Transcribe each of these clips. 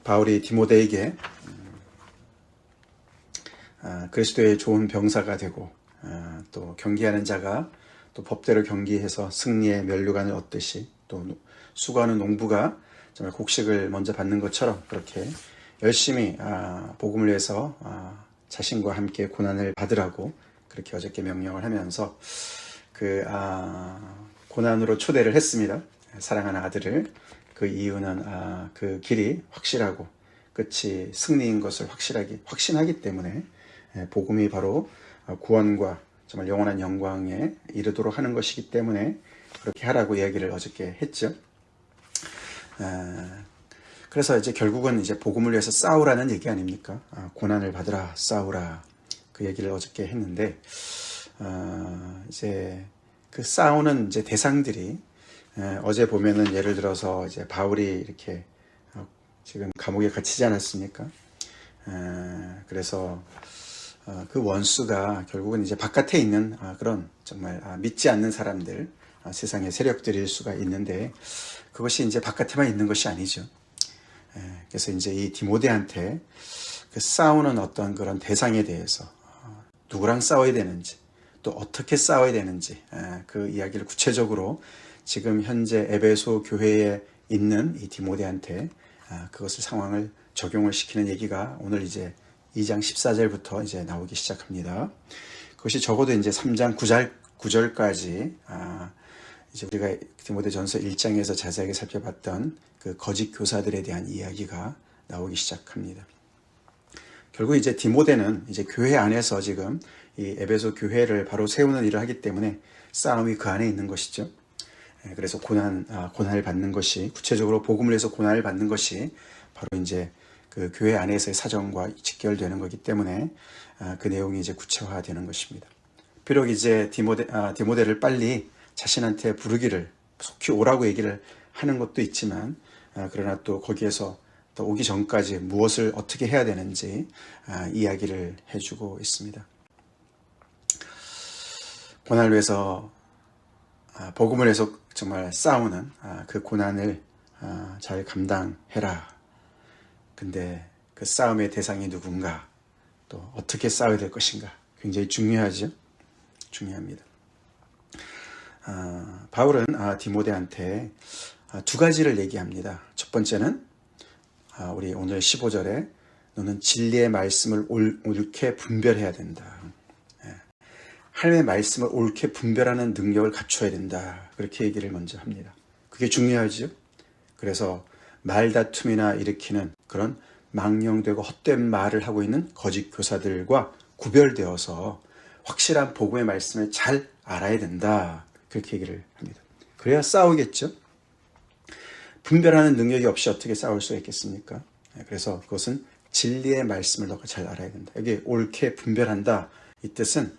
바울이 디모데에게 그리스도의 좋은 병사가 되고 또 경기하는 자가 또 법대로 경기해서 승리의 면류관을 얻듯이 또 수고하는 농부가 정말 곡식을 먼저 받는 것처럼 그렇게 열심히 복음을 위해서 자신과 함께 고난을 받으라고 그렇게 어저께 명령을 하면서 그 고난으로 초대를 했습니다. 사랑하는 아들을. 그 이유는 그 길이 확실하고 끝이 승리인 것을 확신하기 때문에 복음이 바로 구원과 정말 영원한 영광에 이르도록 하는 것이기 때문에 그렇게 하라고 이야기를 어저께 했죠. 그래서 이제 결국은 이제 복음을 위해서 싸우라는 얘기 아닙니까? 고난을 받으라, 싸우라. 그 얘기를 어저께 했는데, 이제 그 싸우는 이제 대상들이 어제 보면은 예를 들어서 이제 바울이 이렇게 지금 감옥에 갇히지 않았습니까? 그래서 그 원수가 결국은 이제 바깥에 있는 그런 정말 믿지 않는 사람들, 세상의 세력들일 수가 있는데 그것이 이제 바깥에만 있는 것이 아니죠. 그래서 이제 이 디모데한테 그 싸우는 어떤 그런 대상에 대해서 누구랑 싸워야 되는지 또 어떻게 싸워야 되는지 그 이야기를 구체적으로 지금 현재 에베소 교회에 있는 이 디모데한테 그것을 상황을 적용을 시키는 얘기가 오늘 이제 2장 14절부터 이제 나오기 시작합니다. 그것이 적어도 이제 3장 9절까지 이제 우리가 디모데전서 1장에서 자세하게 살펴봤던 그 거짓 교사들에 대한 이야기가 나오기 시작합니다. 결국 이제 디모데는 이제 교회 안에서 지금 이 에베소 교회를 바로 세우는 일을 하기 때문에 싸움이 그 안에 있는 것이죠. 그래서 고난을 받는 것이 구체적으로 복음을 해서 고난을 받는 것이 바로 이제 그 교회 안에서의 사정과 직결되는 거기 때문에 그 내용이 이제 구체화되는 것입니다. 비록 이제 디모데를 빨리 자신한테 부르기를 속히 오라고 얘기를 하는 것도 있지만 그러나 또 거기에서 또 오기 전까지 무엇을 어떻게 해야 되는지 이야기를 해주고 있습니다. 고난을 위해서 복음을 해서 정말 싸우는 그 고난을 잘 감당해라. 근데 그 싸움의 대상이 누군가 또 어떻게 싸워야 될 것인가 굉장히 중요하죠. 중요합니다. 바울은 디모데한테 두 가지를 얘기합니다. 첫 번째는 우리 오늘 15절에 너는 진리의 말씀을 옳게 분별해야 된다. 하나님의 말씀을 옳게 분별하는 능력을 갖춰야 된다. 그렇게 얘기를 먼저 합니다. 그게 중요하죠. 그래서 말다툼이나 일으키는 그런 망령되고 헛된 말을 하고 있는 거짓 교사들과 구별되어서 확실한 복음의 말씀을 잘 알아야 된다. 그렇게 얘기를 합니다. 그래야 싸우겠죠. 분별하는 능력이 없이 어떻게 싸울 수가 있겠습니까? 그래서 그것은 진리의 말씀을 너가 잘 알아야 된다. 여기 옳게 분별한다. 이 뜻은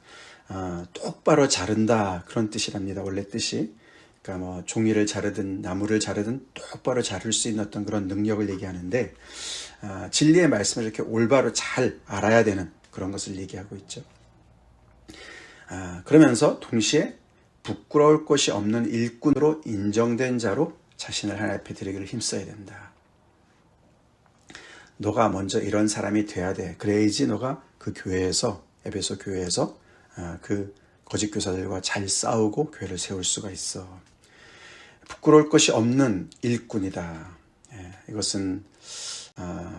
똑바로 자른다. 그런 뜻이랍니다. 원래 뜻이. 그러니까 뭐 종이를 자르든 나무를 자르든 똑바로 자를 수 있는 어떤 그런 능력을 얘기하는데 진리의 말씀을 이렇게 올바로 잘 알아야 되는 그런 것을 얘기하고 있죠. 그러면서 동시에 부끄러울 것이 없는 일꾼으로 인정된 자로 자신을 하나님 앞에 드리기를 힘써야 된다. 너가 먼저 이런 사람이 돼야 돼. 그래야지 너가 그 교회에서 에베소 교회에서 그 거짓 교사들과 잘 싸우고 교회를 세울 수가 있어. 부끄러울 것이 없는 일꾼이다. 이것은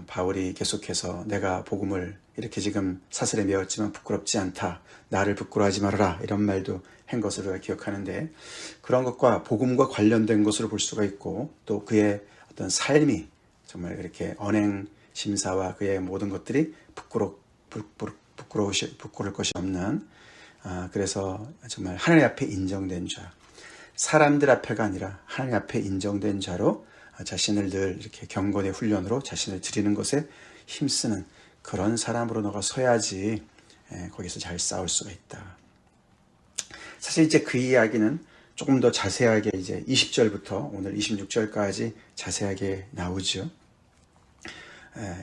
바울이 계속해서 내가 복음을 이렇게 지금 사슬에 메었지만 부끄럽지 않다. 나를 부끄러워하지 말아라. 이런 말도 한 것을 우리가 기억하는데 그런 것과 복음과 관련된 것으로 볼 수가 있고 또 그의 어떤 삶이 정말 이렇게 언행 심사와 그의 모든 것들이 부끄러울 것이 없는 그래서 정말 하나님 앞에 인정된 자, 사람들 앞에가 아니라 하나님 앞에 인정된 자로 자신을 늘 이렇게 경건의 훈련으로 자신을 드리는 것에 힘쓰는 그런 사람으로 너가 서야지 거기서 잘 싸울 수가 있다. 사실 이제 그 이야기는 조금 더 자세하게 이제 20절부터 오늘 26절까지 자세하게 나오죠.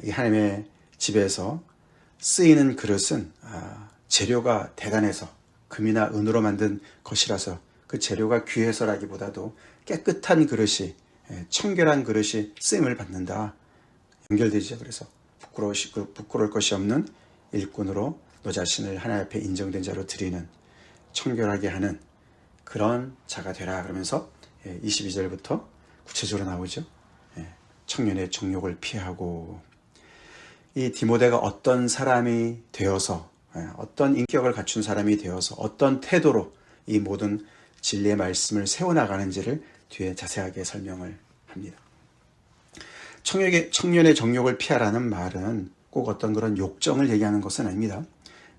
이 하나님의 집에서 쓰이는 그릇은 재료가 대단해서 금이나 은으로 만든 것이라서 그 재료가 귀해서라기보다도 깨끗한 그릇이 청결한 그릇이 쓰임을 받는다. 연결되죠. 그래서 부끄러울 것이 없는 일꾼으로 너 자신을 하나님 앞에 인정된 자로 드리는, 청결하게 하는 그런 자가 되라. 그러면서 22절부터 구체적으로 나오죠. 청년의 정욕을 피하고, 이 디모데가 어떤 사람이 되어서, 어떤 인격을 갖춘 사람이 되어서 어떤 태도로 이 모든 진리의 말씀을 세워나가는지를 뒤에 자세하게 설명을 합니다. 청년의 정욕을 피하라는 말은 꼭 어떤 그런 욕정을 얘기하는 것은 아닙니다.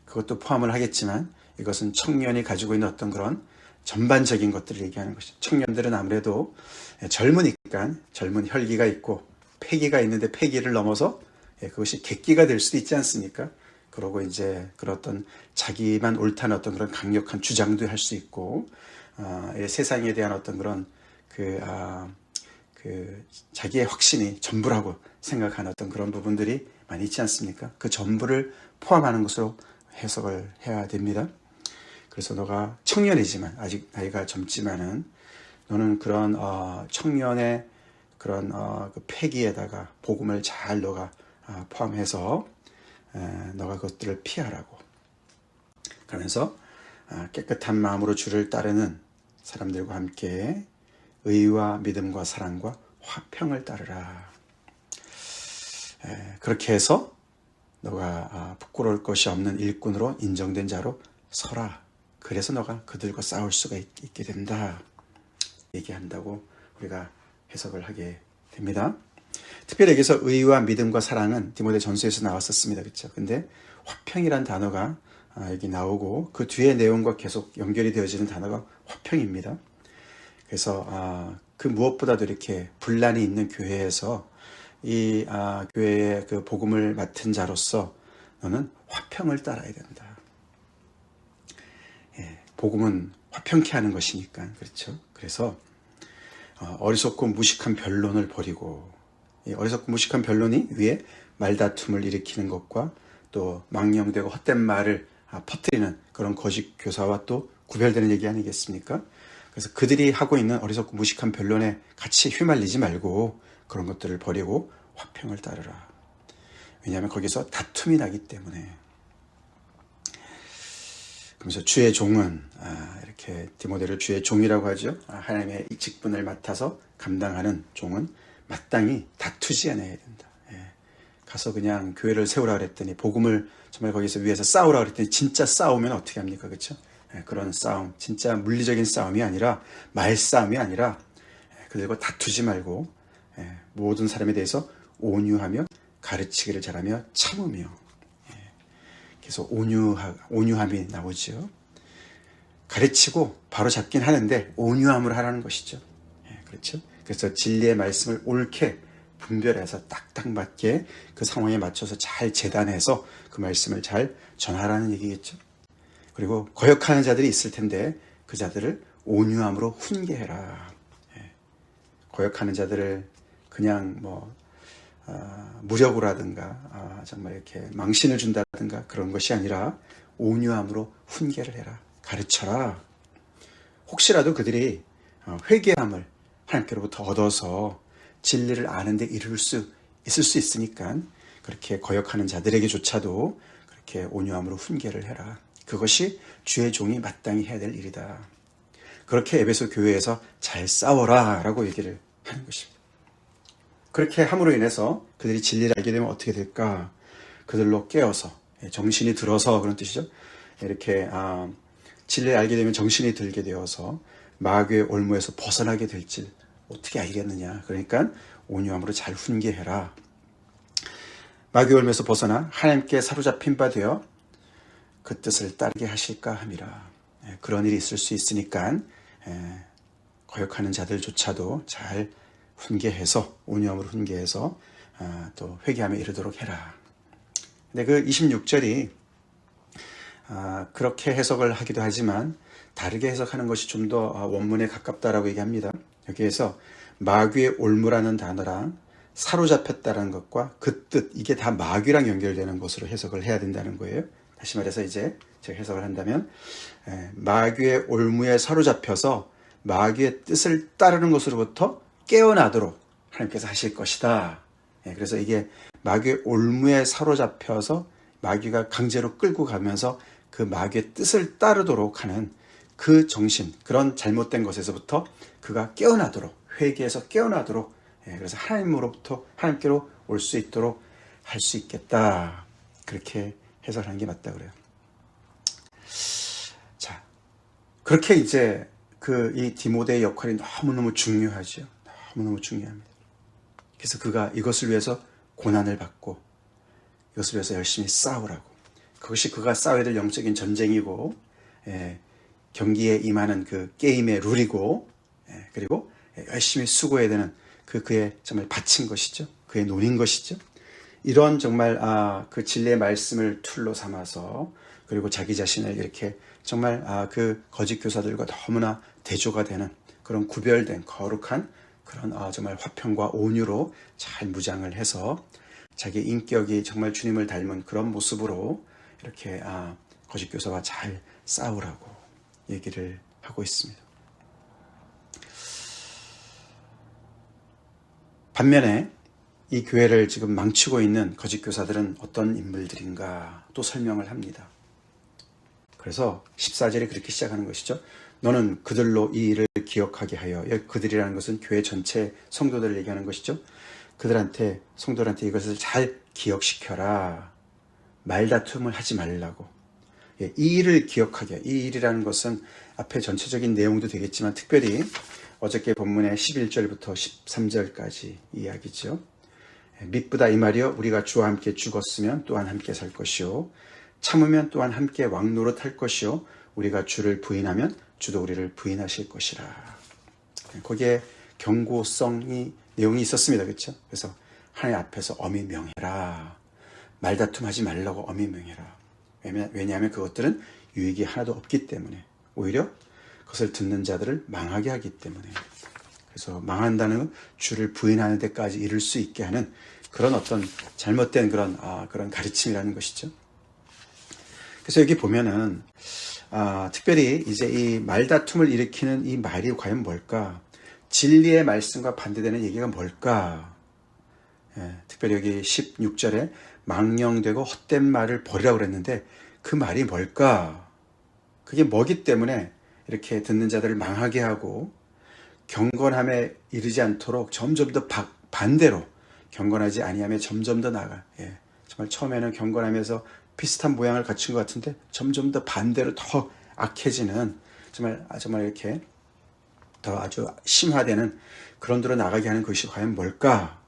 그것도 포함을 하겠지만 이것은 청년이 가지고 있는 어떤 그런 전반적인 것들을 얘기하는 것이죠. 청년들은 아무래도 젊으니까 젊은 혈기가 있고 패기가 있는데 패기를 넘어서 그것이 객기가 될 수도 있지 않습니까? 그러고 이제 그런 어떤 자기만 옳다는 어떤 그런 강력한 주장도 할 수 있고, 세상에 대한 어떤 그런 자기의 확신이 전부라고 생각하는 어떤 그런 부분들이 많이 있지 않습니까? 그 전부를 포함하는 것으로 해석을 해야 됩니다. 그래서 너가 청년이지만, 아직 나이가 젊지만은 너는 그런 청년의 그런 그 패기에다가 복음을 잘 너가 포함해서 너가 그것들을 피하라고. 그러면서 깨끗한 마음으로 주를 따르는 사람들과 함께 의와 믿음과 사랑과 화평을 따르라. 그렇게 해서 너가 부끄러울 것이 없는 일꾼으로 인정된 자로 서라. 그래서 너가 그들과 싸울 수가 있게 된다. 얘기한다고 우리가 해석을 하게 됩니다. 특별히 여기서 의와 믿음과 사랑은 디모데 전서에서 나왔었습니다. 그렇죠? 근데 화평이란 단어가 여기 나오고 그 뒤에 내용과 계속 연결이 되어지는 단어가 화평입니다. 그래서 그 무엇보다도 이렇게 분란이 있는 교회에서 이 교회의 그 복음을 맡은 자로서 너는 화평을 따라야 된다. 복음은 화평케 하는 것이니까. 그렇죠? 그래서 어리석고 무식한 변론을 버리고, 어리석고 무식한 변론이 위에 말다툼을 일으키는 것과 또 망령되고 헛된 말을 퍼뜨리는 그런 거짓 교사와 또 구별되는 얘기 아니겠습니까? 그래서 그들이 하고 있는 어리석고 무식한 변론에 같이 휘말리지 말고 그런 것들을 버리고 화평을 따르라. 왜냐하면 거기서 다툼이 나기 때문에. 그러면서 주의 종은 이렇게 디모데를 주의 종이라고 하죠. 하나님의 이 직분을 맡아서 감당하는 종은 마땅히 다투지 않아야 된다. 가서 그냥 교회를 세우라 그랬더니, 복음을 정말 거기서 위에서 싸우라 그랬더니 진짜 싸우면 어떻게 합니까? 그렇죠? 그런 싸움, 진짜 물리적인 싸움이 아니라, 말싸움이 아니라 그들과 다투지 말고 모든 사람에 대해서 온유하며 가르치기를 잘하며 참으며. 그래서 온유함이 나오죠. 가르치고 바로 잡긴 하는데 온유함으로 하라는 것이죠. 그렇죠? 그래서 진리의 말씀을 옳게 분별해서 딱딱 맞게 그 상황에 맞춰서 잘 재단해서 그 말씀을 잘 전하라는 얘기겠죠. 그리고 거역하는 자들이 있을 텐데 그 자들을 온유함으로 훈계해라. 거역하는 자들을 그냥 무력으로라든가 정말 이렇게 망신을 준다든가 그런 것이 아니라 온유함으로 훈계를 해라. 가르쳐라. 혹시라도 그들이 회개함을 하나님께로부터 얻어서 진리를 아는 데 이를 수 있을 수 있으니까 그렇게 거역하는 자들에게조차도 그렇게 온유함으로 훈계를 해라. 그것이 주의 종이 마땅히 해야 될 일이다. 그렇게 에베소 교회에서 잘 싸워라 라고 얘기를 하는 것입니다. 그렇게 함으로 인해서 그들이 진리를 알게 되면 어떻게 될까? 그들로 깨어서, 정신이 들어서, 그런 뜻이죠. 이렇게 진리를 알게 되면 정신이 들게 되어서 마귀의 올무에서 벗어나게 될지 어떻게 알겠느냐. 그러니까 온유함으로 잘 훈계해라. 마귀의 올무에서 벗어나 하나님께 사로잡힌 바 되어 그 뜻을 따르게 하실까 함이라. 그런 일이 있을 수 있으니까 거역하는 자들조차도 잘 훈계해서, 온유함으로 훈계해서 또 회개함에 이르도록 해라. 근데 그 26절이 그렇게 해석을 하기도 하지만 다르게 해석하는 것이 좀 더 원문에 가깝다라고 얘기합니다. 여기에서 마귀의 올무라는 단어랑 사로잡혔다는 것과 그 뜻, 이게 다 마귀랑 연결되는 것으로 해석을 해야 된다는 거예요. 다시 말해서 이제 제가 해석을 한다면 마귀의 올무에 사로잡혀서 마귀의 뜻을 따르는 것으로부터 깨어나도록 하나님께서 하실 것이다. 그래서 이게 마귀의 올무에 사로잡혀서 마귀가 강제로 끌고 가면서 그 마귀의 뜻을 따르도록 하는 그 정신, 그런 잘못된 것에서부터 그가 깨어나도록, 회개해서 깨어나도록, 그래서 하나님께로 올 수 있도록 할 수 있겠다. 그렇게 해석하는 게 맞다 그래요. 자, 그렇게 이제 이 디모데의 역할이 너무너무 중요하죠. 너무너무 중요합니다. 그래서 그가 이것을 위해서 고난을 받고 이것을 위해서 열심히 싸우라고. 그것이 그가 싸워야 될 영적인 전쟁이고, 경기에 임하는 그 게임의 룰이고, 그리고 열심히 수고해야 되는 그의 정말 바친 것이죠. 그의 논인 것이죠. 이런 정말 그 진리의 말씀을 툴로 삼아서, 그리고 자기 자신을 이렇게 정말 그 거짓 교사들과 너무나 대조가 되는 그런 구별된 거룩한 그런 정말 화평과 온유로 잘 무장을 해서 자기 인격이 정말 주님을 닮은 그런 모습으로 이렇게 거짓 교사와 잘 싸우라고 얘기를 하고 있습니다. 반면에 이 교회를 지금 망치고 있는 거짓 교사들은 어떤 인물들인가 또 설명을 합니다. 그래서 14절에 그렇게 시작하는 것이죠. 너는 그들로 이 일을 기억하게 하여, 그들이라는 것은 교회 전체 성도들을 얘기하는 것이죠. 성도들한테 이것을 잘 기억시켜라. 말다툼을 하지 말라고. 이 일을 기억하게. 이 일이라는 것은 앞에 전체적인 내용도 되겠지만 특별히 어저께 본문의 11절부터 13절까지 이야기죠. 미쁘다 이 말이여, 우리가 주와 함께 죽었으면 또한 함께 살 것이요, 참으면 또한 함께 왕노릇할 것이요, 우리가 주를 부인하면 주도 우리를 부인하실 것이라. 거기에 경고성이 내용이 있었습니다. 그렇죠? 그래서 하나님 앞에서 엄히 명해라. 말다툼하지 말라고 엄히 명해라. 왜냐하면 그것들은 유익이 하나도 없기 때문에, 오히려 그것을 듣는 자들을 망하게 하기 때문에. 그래서 망한다는 주를 부인하는 데까지 이를 수 있게 하는 그런 어떤 잘못된 그런 가르침이라는 것이죠. 그래서 여기 보면은 특별히 이제 이 말다툼을 일으키는 이 말이 과연 뭘까? 진리의 말씀과 반대되는 얘기가 뭘까? 특별히 여기 16절에 망령되고 헛된 말을 버리라고 그랬는데 그 말이 뭘까? 그게 뭐기 때문에 이렇게 듣는 자들을 망하게 하고 경건함에 이르지 않도록 점점 더 반대로, 경건하지 아니하며 점점 더 나아가. 정말 처음에는 경건하면서 비슷한 모양을 갖춘 것 같은데 점점 더 반대로 더 악해지는, 정말 이렇게 더 아주 심화되는 그런 데로 나가게 하는 것이 과연 뭘까?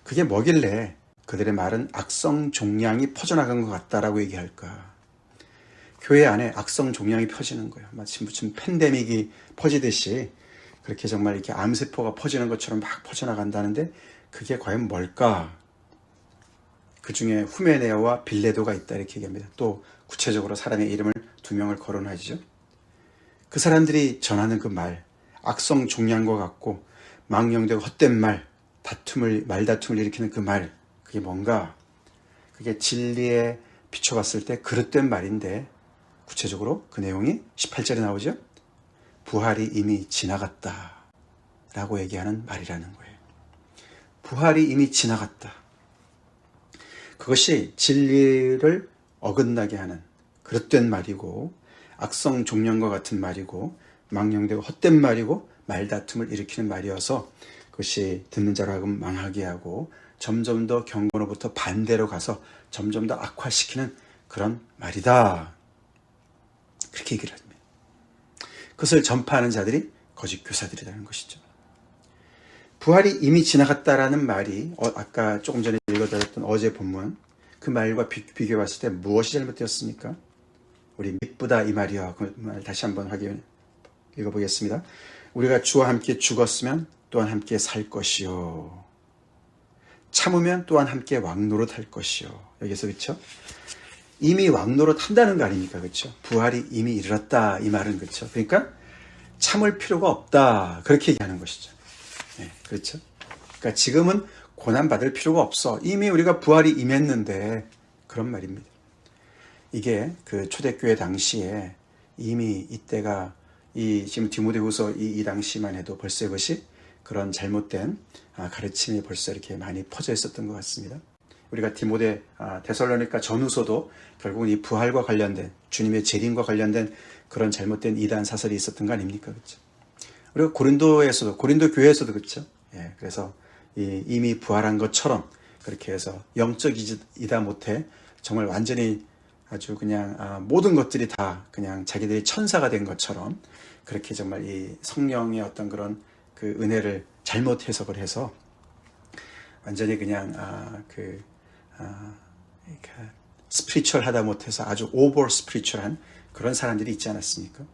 그게 뭐길래 그들의 말은 악성 종양이 퍼져나간 것 같다라고 얘기할까? 교회 안에 악성 종양이 퍼지는 거예요. 마치 무슨 팬데믹이 퍼지듯이 그렇게 정말 이렇게 암세포가 퍼지는 것처럼 막 퍼져나간다는데 그게 과연 뭘까? 그 중에 후메네오와 빌레도가 있다 이렇게 얘기합니다. 또 구체적으로 사람의 이름을 2명을 거론하죠. 그 사람들이 전하는 그 말, 악성 종양과 같고 망령되고 헛된 말, 말다툼을 일으키는 그 말, 그게 뭔가? 그게 진리에 비춰봤을 때 그릇된 말인데, 구체적으로 그 내용이 18절에 나오죠. 부활이 이미 지나갔다 라고 얘기하는 말이라는 거예요. 부활이 이미 지나갔다. 그것이 진리를 어긋나게 하는 그릇된 말이고, 악성 종량과 같은 말이고, 망령되고 헛된 말이고, 말다툼을 일으키는 말이어서 그것이 듣는 자로 하여금 망하게 하고 점점 더 경건으로부터 반대로 가서 점점 더 악화시키는 그런 말이다. 그렇게 얘기를 합니다. 그것을 전파하는 자들이 거짓 교사들이라는 것이죠. 부활이 이미 지나갔다라는 말이 아까 조금 전에 읽어드렸던 어제 본문 그 말과 비교해 봤을 때 무엇이 잘못되었습니까? 우리 미쁘다 이 말이야. 그 말 다시 한번 읽어보겠습니다. 우리가 주와 함께 죽었으면 또한 함께 살 것이요, 참으면 또한 함께 왕노릇할 것이요. 여기서 그렇죠? 이미 왕노릇 한다는 거 아닙니까? 그렇죠? 부활이 이미 이르렀다 이 말은 그렇죠? 그러니까 참을 필요가 없다 그렇게 얘기하는 것이죠. 그렇죠? 그러니까 지금은 고난 받을 필요가 없어. 이미 우리가 부활이 임했는데 그런 말입니다. 이게 그 초대교회 당시에 이미 이때가 지금 디모데후서 이 당시만 해도 벌써 이것이 그런 잘못된 가르침이 벌써 이렇게 많이 퍼져 있었던 것 같습니다. 우리가 데살로니가 전후서도 결국은 이 부활과 관련된, 주님의 재림과 관련된 그런 잘못된 이단 사설이 있었던 거 아닙니까? 그렇죠? 그리고 고린도 교회에서도 그렇죠. 예, 그래서 이미 부활한 것처럼 그렇게 해서 영적이다 못해 정말 완전히 아주 그냥 모든 것들이 다 그냥 자기들이 천사가 된 것처럼 그렇게 정말 이 성령의 어떤 그런 그 은혜를 잘못 해석을 해서 완전히 그냥 스피리추얼하다 못해서 아주 오버 스피리추얼한 그런 사람들이 있지 않았습니까?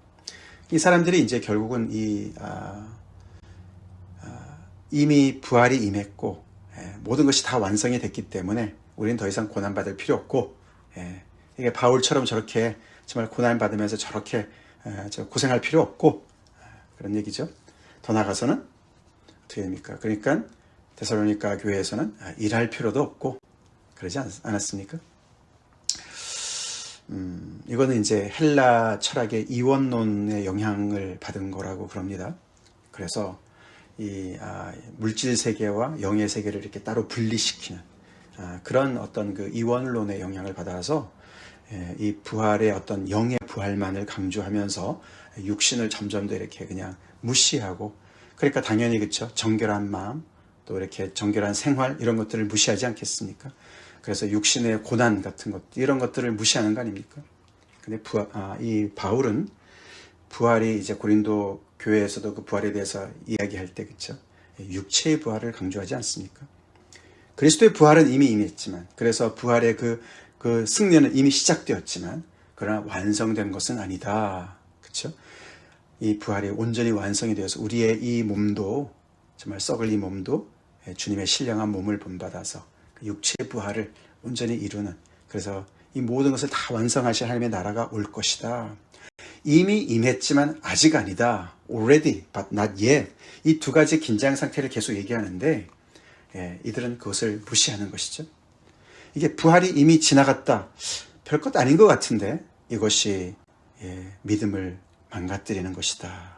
이 사람들이 이제 결국은 이미 부활이 임했고 모든 것이 다 완성이 됐기 때문에 우리는 더 이상 고난받을 필요 없고 이게 바울처럼 저렇게 정말 고난받으면서 저렇게 고생할 필요 없고 그런 얘기죠. 더 나아가서는 어떻게 됩니까? 그러니까 데살로니가 교회에서는 일할 필요도 없고 그러지 않았습니까? 이거는 이제 헬라 철학의 이원론의 영향을 받은 거라고 그럽니다. 그래서 이 물질 세계와 영의 세계를 이렇게 따로 분리시키는 그런 어떤 그 이원론의 영향을 받아서 이 부활의 어떤 영의 부활만을 강조하면서 육신을 점점 더 이렇게 그냥 무시하고, 그러니까 당연히 그렇죠. 정결한 마음, 또 이렇게 정결한 생활 이런 것들을 무시하지 않겠습니까? 그래서 육신의 고난 같은 것 이런 것들을 무시하는 거 아닙니까? 근데 이 바울은 부활이 이제 고린도 교회에서도 그 부활에 대해서 이야기할 때 그렇죠. 육체의 부활을 강조하지 않습니까? 그리스도의 부활은 이미 임했지만, 그래서 부활의 그 승리는 이미 시작되었지만, 그러나 완성된 것은 아니다. 그렇죠? 이 부활이 온전히 완성이 되어서 우리의 이 몸도, 정말 썩을 이 몸도 주님의 신령한 몸을 본받아서 육체의 부활을 온전히 이루는, 그래서 이 모든 것을 다 완성하실 하나님의 나라가 올 것이다. 이미 임했지만 아직 아니다. Already, but not yet. 이 두 가지 긴장 상태를 계속 얘기하는데 이들은 그것을 무시하는 것이죠. 이게 부활이 이미 지나갔다. 별것 아닌 것 같은데 이것이 믿음을 망가뜨리는 것이다.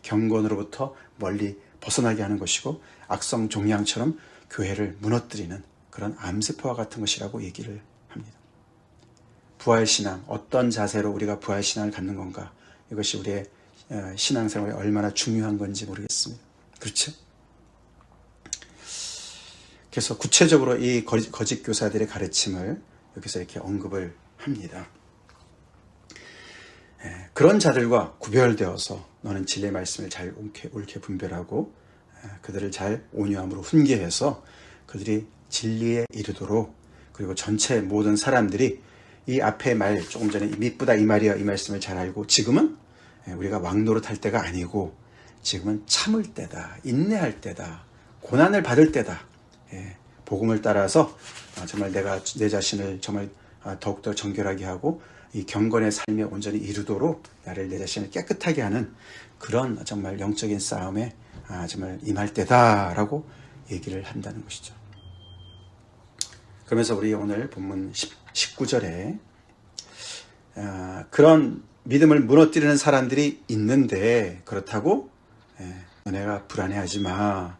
경건으로부터 멀리 벗어나게 하는 것이고 악성 종양처럼 교회를 무너뜨리는 그런 암세포와 같은 것이라고 얘기를 합니다. 부활신앙, 어떤 자세로 우리가 부활신앙을 갖는 건가, 이것이 우리의 신앙생활에 얼마나 중요한 건지 모르겠습니다. 그렇죠? 그래서 구체적으로 이 거짓 교사들의 가르침을 여기서 이렇게 언급을 합니다. 그런 자들과 구별되어서 너는 진리의 말씀을 잘 옳게 분별하고 그들을 잘 온유함으로 훈계해서 그들이 진리에 이르도록, 그리고 전체 모든 사람들이 이 앞에 말, 조금 전에 미쁘다 이 말이야, 이 말씀을 잘 알고 지금은 우리가 왕노릇할 때가 아니고 지금은 참을 때다, 인내할 때다, 고난을 받을 때다. 복음을 따라서 정말 내가 내 자신을 정말 더욱더 정결하게 하고 이 경건의 삶에 온전히 이루도록 나를, 내 자신을 깨끗하게 하는 그런 정말 영적인 싸움에 정말 임할 때다라고 얘기를 한다는 것이죠. 그러면서 우리 오늘 본문 19절에 그런 믿음을 무너뜨리는 사람들이 있는데 그렇다고 너네가 불안해하지 마.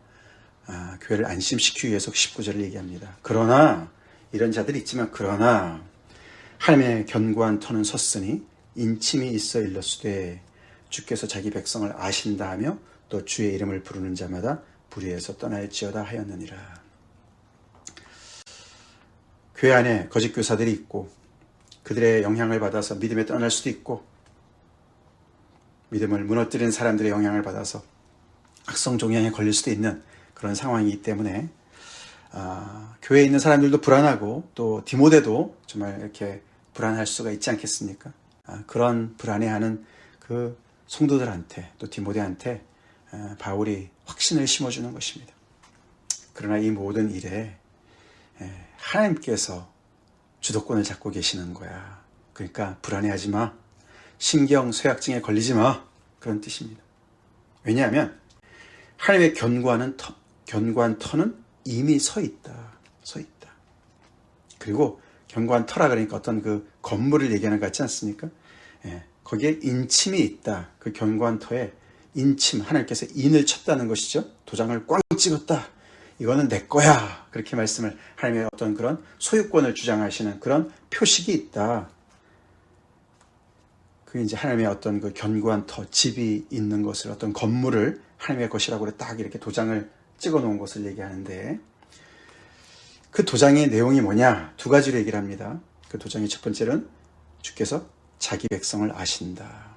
교회를 안심시키기 위해서 19절을 얘기합니다. 그러나 이런 자들이 있지만 그러나 하나님의 견고한 터는 섰으니 인침이 있어 일렀으되 주께서 자기 백성을 아신다 하며 또 주의 이름을 부르는 자마다 불의에서 떠날지어다 하였느니라. 교회 안에 거짓 교사들이 있고 그들의 영향을 받아서 믿음에 떠날 수도 있고, 믿음을 무너뜨리는 사람들의 영향을 받아서 악성 종양에 걸릴 수도 있는 그런 상황이기 때문에 교회에 있는 사람들도 불안하고 또 디모데도 정말 이렇게 불안할 수가 있지 않겠습니까? 그런 불안해하는 그 성도들한테, 또 디모데한테 바울이 확신을 심어주는 것입니다. 그러나 이 모든 일에 하나님께서 주도권을 잡고 계시는 거야. 그러니까 불안해하지 마. 신경 쇠약증에 걸리지 마. 그런 뜻입니다. 왜냐하면 하나님의 견고한 터는 이미 서 있다. 그리고 견고한 터라 그러니까 어떤 그 건물을 얘기하는 것 같지 않습니까? 거기에 인침이 있다. 그 견고한 터에 인침, 하나님께서 인을 쳤다는 것이죠. 도장을 꽝 찍었다. 이거는 내 거야. 그렇게 말씀을, 하나님의 어떤 그런 소유권을 주장하시는 그런 표식이 있다. 그게 이제 하나님의 어떤 그 견고한 터, 집이 있는 것을, 어떤 건물을 하나님의 것이라고 딱 이렇게 도장을 찍어 놓은 것을 얘기하는데, 그 도장의 내용이 뭐냐? 두 가지로 얘기를 합니다. 그 도장의 첫 번째는 주께서 자기 백성을 아신다.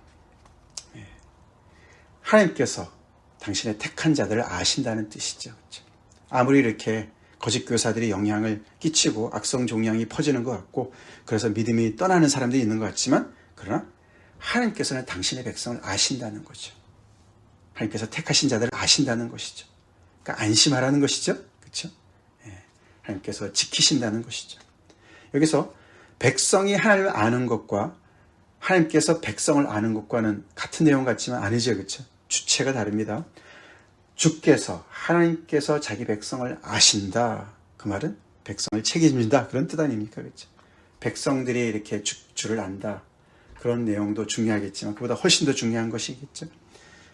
하나님께서 당신의 택한 자들을 아신다는 뜻이죠. 그렇죠? 아무리 이렇게 거짓 교사들이 영향을 끼치고 악성 종양이 퍼지는 것 같고, 그래서 믿음이 떠나는 사람들이 있는 것 같지만, 그러나 하나님께서는 당신의 백성을 아신다는 거죠. 하나님께서 택하신 자들을 아신다는 것이죠. 그러니까 안심하라는 것이죠. 그렇죠? 하나님께서 지키신다는 것이죠. 여기서 백성이 하나님을 아는 것과 하나님께서 백성을 아는 것과는 같은 내용 같지만 아니죠. 그렇죠? 주체가 다릅니다. 주께서, 하나님께서 자기 백성을 아신다. 그 말은 백성을 책임진다. 그런 뜻 아닙니까? 그렇죠? 백성들이 이렇게 주를 안다. 그런 내용도 중요하겠지만 그보다 훨씬 더 중요한 것이겠죠.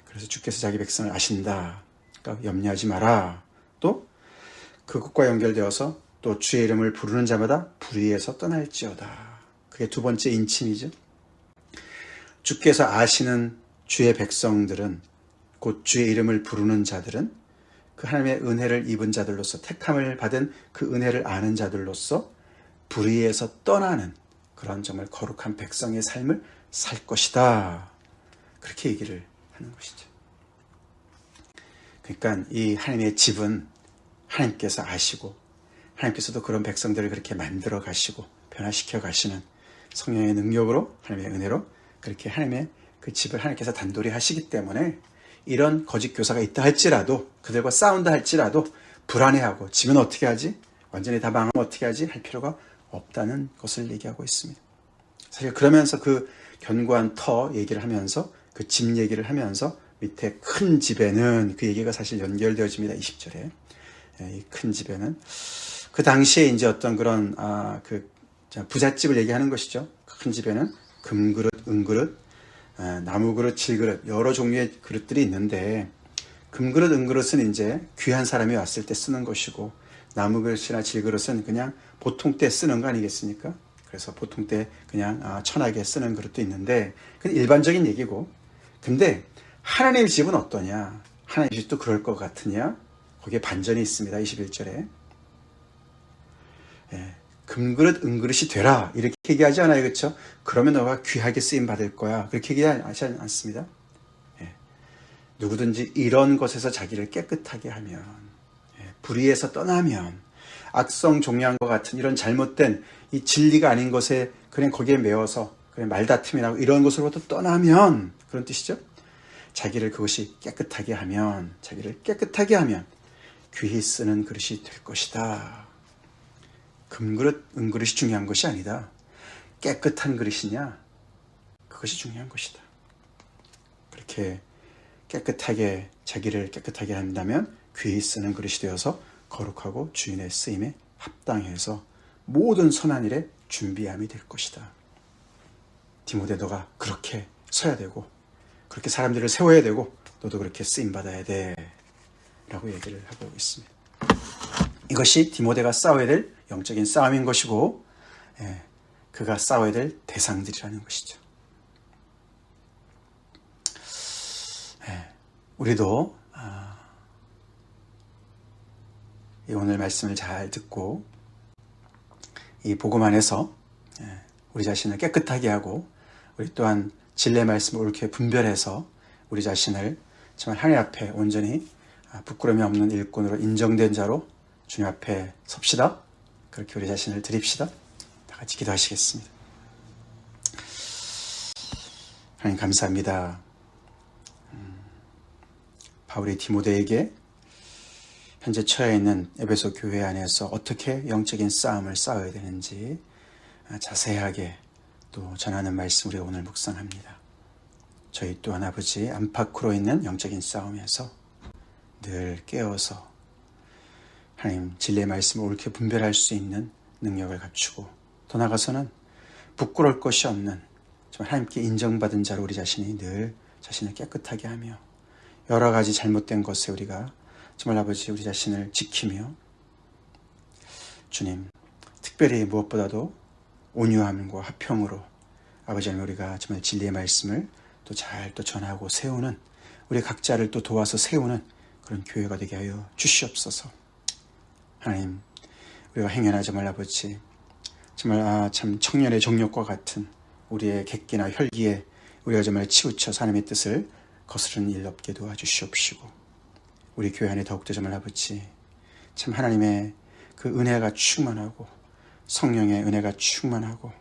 그래서 주께서 자기 백성을 아신다. 그러니까 염려하지 마라. 또 그것과 연결되어서 또 주의 이름을 부르는 자마다 불의에서 떠날지어다. 그게 두 번째 인침이죠. 주께서 아시는 주의 백성들은, 곧 주의 이름을 부르는 자들은 그 하나님의 은혜를 입은 자들로서, 택함을 받은 그 은혜를 아는 자들로서 불의에서 떠나는 그런 정말 거룩한 백성의 삶을 살 것이다. 그렇게 얘기를 하는 것이죠. 그러니까 이 하나님의 집은 하나님께서 아시고, 하나님께서도 그런 백성들을 그렇게 만들어 가시고 변화시켜 가시는 성령의 능력으로, 하나님의 은혜로 그렇게 하나님의 그 집을 하나님께서 단돌이 하시기 때문에, 이런 거짓 교사가 있다 할지라도, 그들과 싸운다 할지라도 불안해하고 집은 어떻게 하지? 완전히 다 망하면 어떻게 하지? 할 필요가 없다는 것을 얘기하고 있습니다. 사실 그러면서 그 견고한 터 얘기를 하면서, 그 집 얘기를 하면서 밑에 큰 집에는, 그 얘기가 사실 연결되어집니다. 20절에. 이 큰 집에는 그 당시에 이제 어떤 그런 부잣집을 얘기하는 것이죠. 큰 집에는 금그릇, 은그릇, 나무그릇, 질그릇, 여러 종류의 그릇들이 있는데, 금그릇, 은그릇은 이제 귀한 사람이 왔을 때 쓰는 것이고, 나무그릇이나 질그릇은 그냥 보통 때 쓰는 거 아니겠습니까? 그래서 보통 때 그냥 천하게 쓰는 그릇도 있는데, 그건 일반적인 얘기고, 근데 하나님의 집은 어떠냐? 하나님의 집도 그럴 것 같으냐? 거기에 반전이 있습니다. 21절에. 금그릇, 은그릇이 되라. 이렇게 얘기하지 않아요. 그렇죠? 그러면 너가 귀하게 쓰임 받을 거야. 그렇게 얘기하지 않습니다. 누구든지 이런 것에서 자기를 깨끗하게 하면, 불의에서 떠나면, 악성 종양과 같은 이런 잘못된 이 진리가 아닌 것에 그냥 거기에 매워서 그냥 말다툼이 나고 이런 것으로부터 떠나면, 그런 뜻이죠. 자기를 그것이 깨끗하게 하면, 자기를 깨끗하게 하면 귀히 쓰는 그릇이 될 것이다. 금그릇, 은그릇이 중요한 것이 아니다. 깨끗한 그릇이냐? 그것이 중요한 것이다. 그렇게 깨끗하게, 자기를 깨끗하게 한다면 귀히 쓰는 그릇이 되어서 거룩하고 주인의 쓰임에 합당해서 모든 선한 일에 준비함이 될 것이다. 디모데, 너가 그렇게 서야 되고, 그렇게 사람들을 세워야 되고, 너도 그렇게 쓰임받아야 돼. 라고 얘기를 하고 있습니다. 이것이 디모데가 싸워야 될 영적인 싸움인 것이고, 그가 싸워야 될 대상들이라는 것이죠. 우리도 오늘 말씀을 잘 듣고 이 복음 안에서 우리 자신을 깨끗하게 하고, 우리 또한 진리의 말씀을 옳게 분별해서 우리 자신을 정말 하나님 앞에 온전히 부끄러움이 없는 일꾼으로 인정된 자로 주님 앞에 섭시다. 그렇게 우리 자신을 드립시다. 다 같이 기도하시겠습니다. 하나님 감사합니다. 바울이 디모데에게 현재 처해 있는 에베소 교회 안에서 어떻게 영적인 싸움을 싸워야 되는지 자세하게 또 전하는 말씀 우리가 오늘 묵상합니다. 저희 또한 아버지 안팎으로 있는 영적인 싸움에서 늘 깨어서 하나님 진리의 말씀을 옳게 분별할 수 있는 능력을 갖추고, 더 나아가서는 부끄러울 것이 없는 정말 하나님께 인정받은 자로 우리 자신이 늘 자신을 깨끗하게 하며 여러 가지 잘못된 것에 우리가 정말 아버지 우리 자신을 지키며 주님 특별히 무엇보다도 온유함과 화평으로 아버지 하나님 우리가 정말 진리의 말씀을 또 잘 또 전하고 세우는 우리 각자를 또 도와서 세우는 그런 교회가 되게 하여 주시옵소서. 하나님 우리가 행여나 정말 아버지 정말 참 청년의 정욕과 같은 우리의 객기나 혈기에 우리가 정말 치우쳐서 하나님의 뜻을 거스르는 일 없게 도와주시옵시고 우리 교회 안에 더욱더 정말 아버지 참 하나님의 그 은혜가 충만하고 성령의 은혜가 충만하고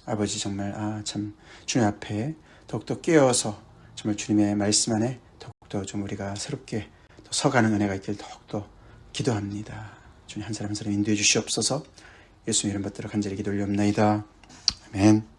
아버지 정말 참 주님 앞에 더욱더 깨어서 정말 주님의 말씀 안에 더욱더 좀 우리가 새롭게 더 서가는 은혜가 있길 더욱더 기도합니다. 주님 한 사람 한 사람 인도해 주시옵소서. 예수님 이름 받들어 간절히 기도 올리옵나이다. 아멘.